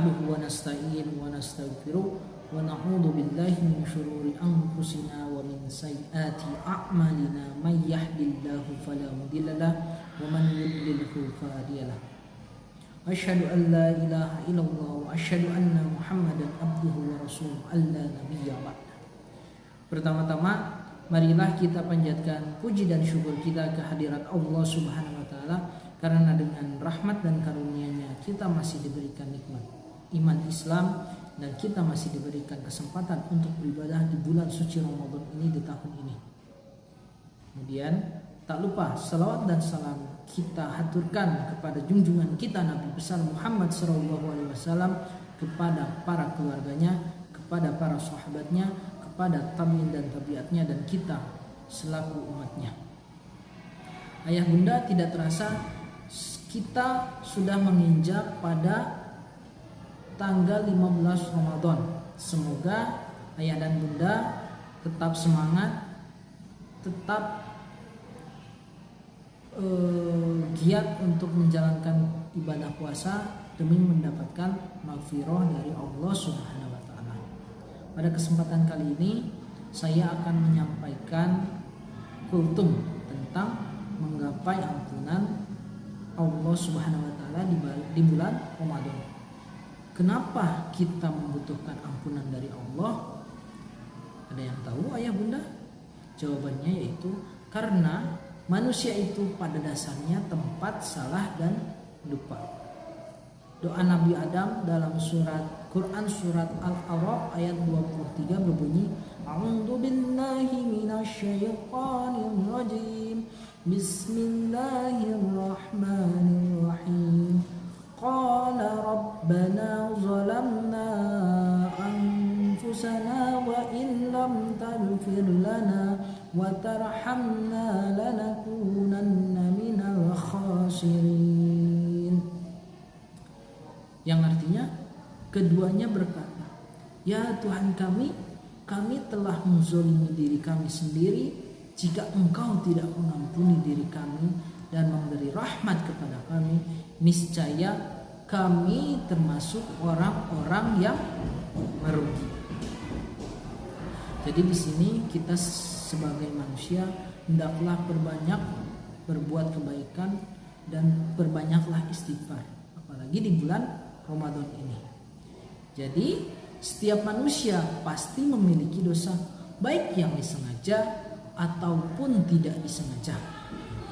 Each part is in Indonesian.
nahmaduhu wa nasta'inu wa nastaghfiruh wa na'udzu billahi min syururi anfusina wa min sayyiati a'malina may yahdihillahu fala mudilla lahu wa man yudlilhu fala hadiya lahu. Asyhadu an la ilaha illallah wa asyhadu anna Muhammadan abduhu wa rasuluhu alla nabiyya ba'da. Pertama-tama marilah kita panjatkan puji dan syukur kita kehadirat Allah Subhanahu wa taala, karena dengan rahmat dan karunia-Nya kita masih diberikan nikmat iman Islam dan kita masih diberikan kesempatan untuk beribadah di bulan suci Ramadan ini di tahun ini. Kemudian tak lupa salawat dan salam kita haturkan kepada junjungan kita Nabi besar Muhammad SAW, kepada para keluarganya, kepada para sahabatnya, kepada tabi'in dan tabi'atnya, dan kita selaku umatnya. Ayah bunda, tidak terasa kita sudah menginjak pada tanggal 15 Ramadan. Semoga ayah dan bunda tetap semangat, tetap giat untuk menjalankan ibadah puasa demi mendapatkan maghfirah dari Allah Subhanahu wa taala. Pada kesempatan kali ini saya akan menyampaikan kultum tentang menggapai ampunan Allah Subhanahu wa taala di bulan Ramadan. Kenapa kita membutuhkan ampunan dari Allah? Ada yang tahu ayah bunda? Jawabannya yaitu karena manusia itu pada dasarnya tempat salah dan lupa. Doa Nabi Adam dalam Quran surat Al-A'raf ayat 23 berbunyi, A'udzu billahi minasyaitonir rajim. Bismillahirrahmanirrahim. Qala rabbana zalamna anfusana wa in lam taghfir lana wa tarhamna lanakunanna minal khasirin. Yang artinya keduanya berkata, ya Tuhan kami telah menzalimi diri kami sendiri. Jika Engkau tidak mengampuni diri kami dan memberi rahmat kepada kami, niscaya kami termasuk orang-orang yang merugi. Jadi di sini kita sebagai manusia hendaklah berbuat kebaikan dan berbanyaklah istighfar, apalagi di bulan Ramadan ini. Jadi setiap manusia pasti memiliki dosa, baik yang disengaja ataupun tidak disengaja,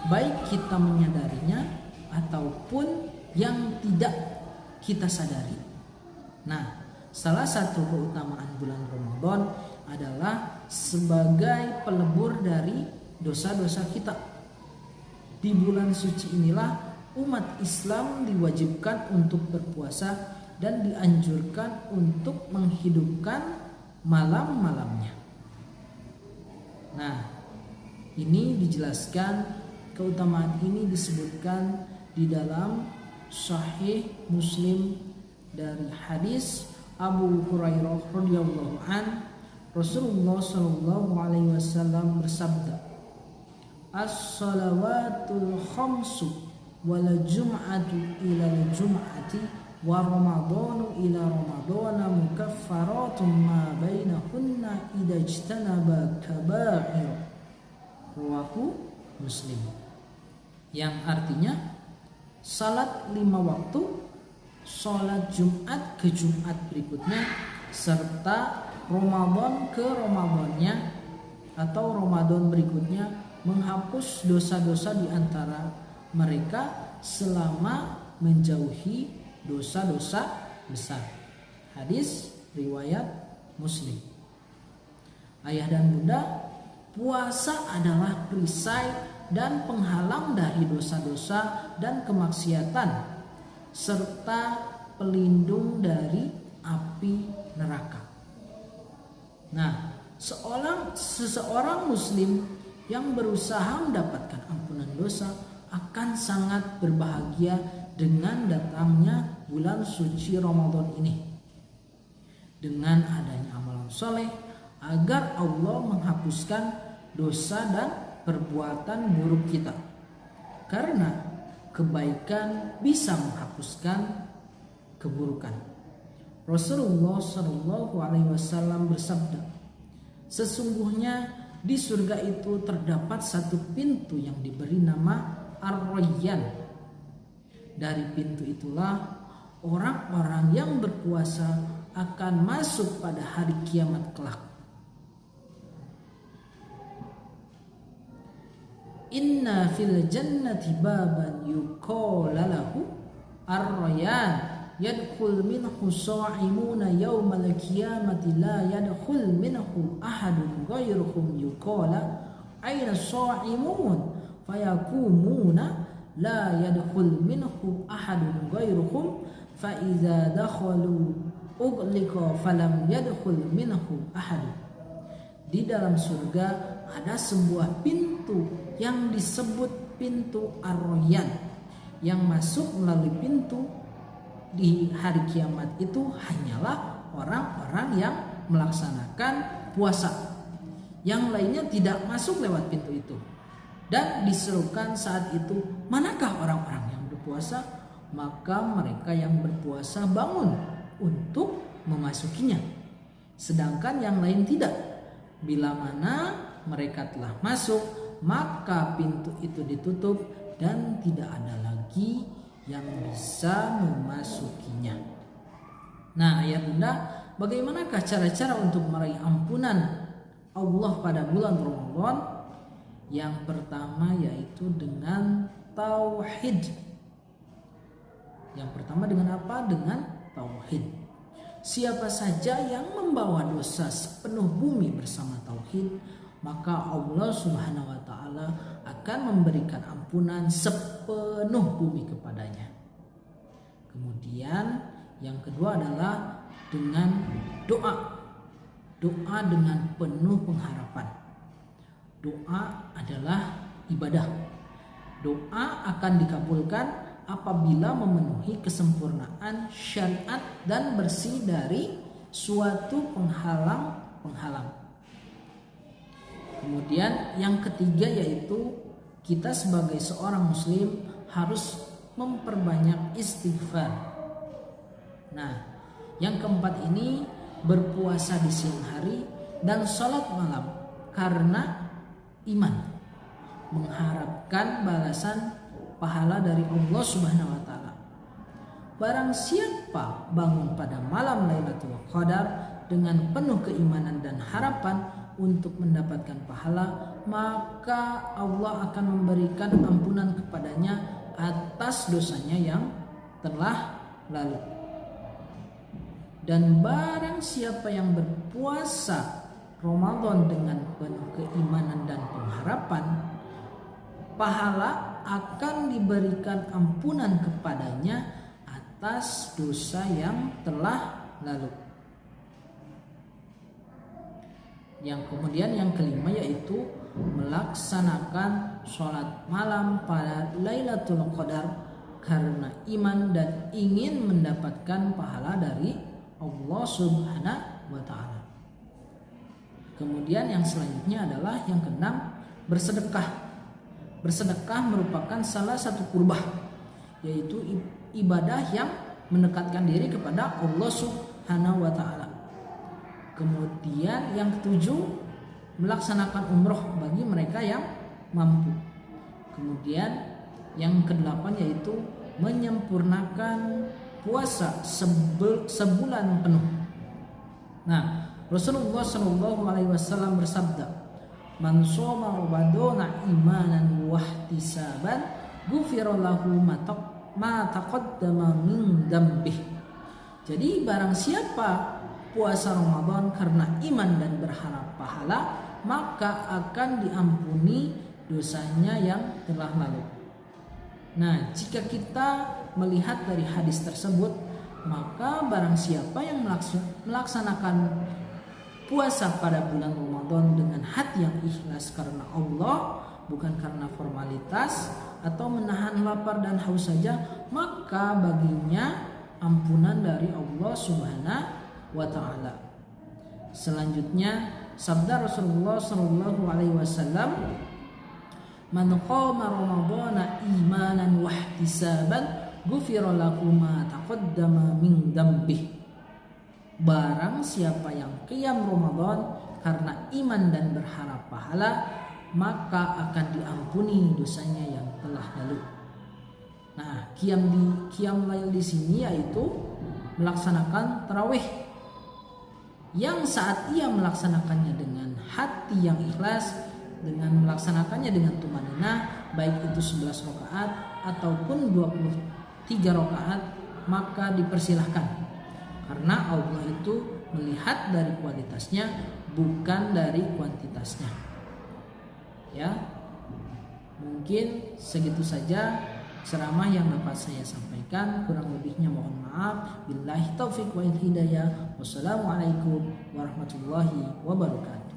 baik kita menyadarinya ataupun yang tidak kita sadari. Nah, salah satu keutamaan bulan Ramadan adalah sebagai pelebur dari dosa-dosa kita. Di bulan suci inilah umat Islam diwajibkan untuk berpuasa dan dianjurkan untuk menghidupkan malam-malamnya. Nah, ini dijelaskan, keutamaan ini disebutkan di dalam Sahih Muslim dari hadis Abu Hurairah radhiyallahu an. Rasulullah sallallahu alaihi wasallam bersabda, "As-salawatul khamsu wal jum'atu ila al-jum'ati wa ramadhanu ila ramadhana mukaffaratun ma bainahunna idza ijtanaba kaba'ir." Rawahu Muslim. Yang artinya salat 5 waktu, salat Jumat ke Jumat berikutnya, serta Ramadan ke Ramadannya atau Ramadan berikutnya menghapus dosa-dosa di antara mereka selama menjauhi dosa-dosa besar. Hadis riwayat Muslim. Ayah dan bunda, puasa adalah perisai dan penghalang dari dosa-dosa dan kemaksiatan, serta pelindung dari api neraka. Nah, seseorang muslim yang berusaha mendapatkan ampunan dosa akan sangat berbahagia dengan datangnya bulan suci Ramadan ini. Dengan adanya amalan soleh, agar Allah menghapuskan dosa dan perbuatan buruk kita. Karena kebaikan bisa menghapuskan keburukan. Rasulullah Shallallahu Alaihi Wasallam bersabda, sesungguhnya di surga itu terdapat satu pintu yang diberi nama Ar-Rayyan. Dari pintu itulah orang-orang yang berpuasa akan masuk pada hari kiamat kelak. Inna fil jannati baban yuqala lahu Ar-Rayyan yadkhul minhu sha'imuna yawmal qiyamati la yadkhul minhu ahadun ghairuhum yuqala aina sha'imun fayakumuna la yadkhul minhu ahadun ghairuhum fa idza dakhalu ughliqa falam yadkhul minhu ahadun. Di dalam surga ada sebuah pintu yang disebut pintu Ar-Rayyan, yang masuk melalui pintu di hari kiamat itu hanyalah orang-orang yang melaksanakan puasa. Yang lainnya tidak masuk lewat pintu itu. Dan diserukan saat itu, manakah orang-orang yang berpuasa? Maka mereka yang berpuasa bangun untuk memasukinya. Sedangkan yang lain tidak. Bila mana mereka telah masuk, maka pintu itu ditutup dan tidak ada lagi yang bisa memasukinya. Nah, ayah bunda, bagaimanakah cara-cara untuk meraih ampunan Allah pada bulan Ramadan? Yang pertama yaitu dengan tauhid. Yang pertama dengan apa? Dengan tauhid. Siapa saja yang membawa dosa sepenuh bumi bersama tauhid, maka Allah Subhanahu wa taala akan memberikan ampunan sepenuh bumi kepadanya. Kemudian yang kedua adalah dengan doa. Doa dengan penuh pengharapan. Doa adalah ibadah. Doa akan dikabulkan apabila memenuhi kesempurnaan syariat dan bersih dari suatu penghalang-penghalang. Kemudian yang ketiga yaitu kita sebagai seorang muslim harus memperbanyak istighfar. Nah, yang keempat ini berpuasa di siang hari dan sholat malam karena iman, mengharapkan balasan pahala dari Allah Subhanahu wa taala. Barang siapa bangun pada malam Lailatul Qadar dengan penuh keimanan dan harapan untuk mendapatkan pahala, maka Allah akan memberikan ampunan kepadanya atas dosanya yang telah lalu. Dan barang siapa yang berpuasa Ramadan dengan penuh keimanan dan pengharapan, pahala akan diberikan ampunan kepadanya atas dosa yang telah lalu. Yang kemudian yang kelima yaitu melaksanakan sholat malam pada Lailatul Qadar karena iman dan ingin mendapatkan pahala dari Allah Subhanahu wa taala. Kemudian yang selanjutnya adalah yang keenam, bersedekah. Bersedekah merupakan salah satu qurbah, yaitu ibadah yang mendekatkan diri kepada Allah Subhanahu wa taala. Kemudian yang ketujuh, melaksanakan umroh bagi mereka yang mampu. Kemudian yang kedelapan yaitu menyempurnakan puasa sebulan penuh. Nah, Rasulullah Shallallahu Alaihi Wasallam bersabda, "Man shoma Ramadana imanan wa ihtisaban, ghufira lahu ma taqaddama min dzambih." Jadi barang siapa puasa Ramadan karena iman dan berharap pahala, maka akan diampuni dosanya yang telah lalu. Nah, jika kita melihat dari hadis tersebut, maka barang siapa yang melaksanakan puasa pada bulan Ramadan dengan hati yang ikhlas karena Allah, bukan karena formalitas atau menahan lapar dan haus saja, maka baginya ampunan dari Allah Subhanahu wa taala. Selanjutnya sabda Rasulullah sallallahu alaihi wasallam, "Man qama Ramadhana imanan wa ihtisaban, ghufira lahu ma taqaddama min dzambih." barang siapa yang qiyam Ramadan karena iman dan berharap pahala, maka akan diampuni dosanya yang telah lalu. Nah, qiyam lail di sini yaitu melaksanakan tarawih, yang saat ia melaksanakannya dengan hati yang ikhlas, dengan melaksanakannya dengan tumanina, baik itu 11 rakaat ataupun 23 rakaat, maka dipersilahkan, karena Allah itu melihat dari kualitasnya bukan dari kuantitasnya. Ya, mungkin segitu saja ceramah yang dapat saya sampaikan, kurang lebihnya mohon maaf. Billahi taufiq wal hidayah. Wassalamualaikum warahmatullahi wabarakatuh.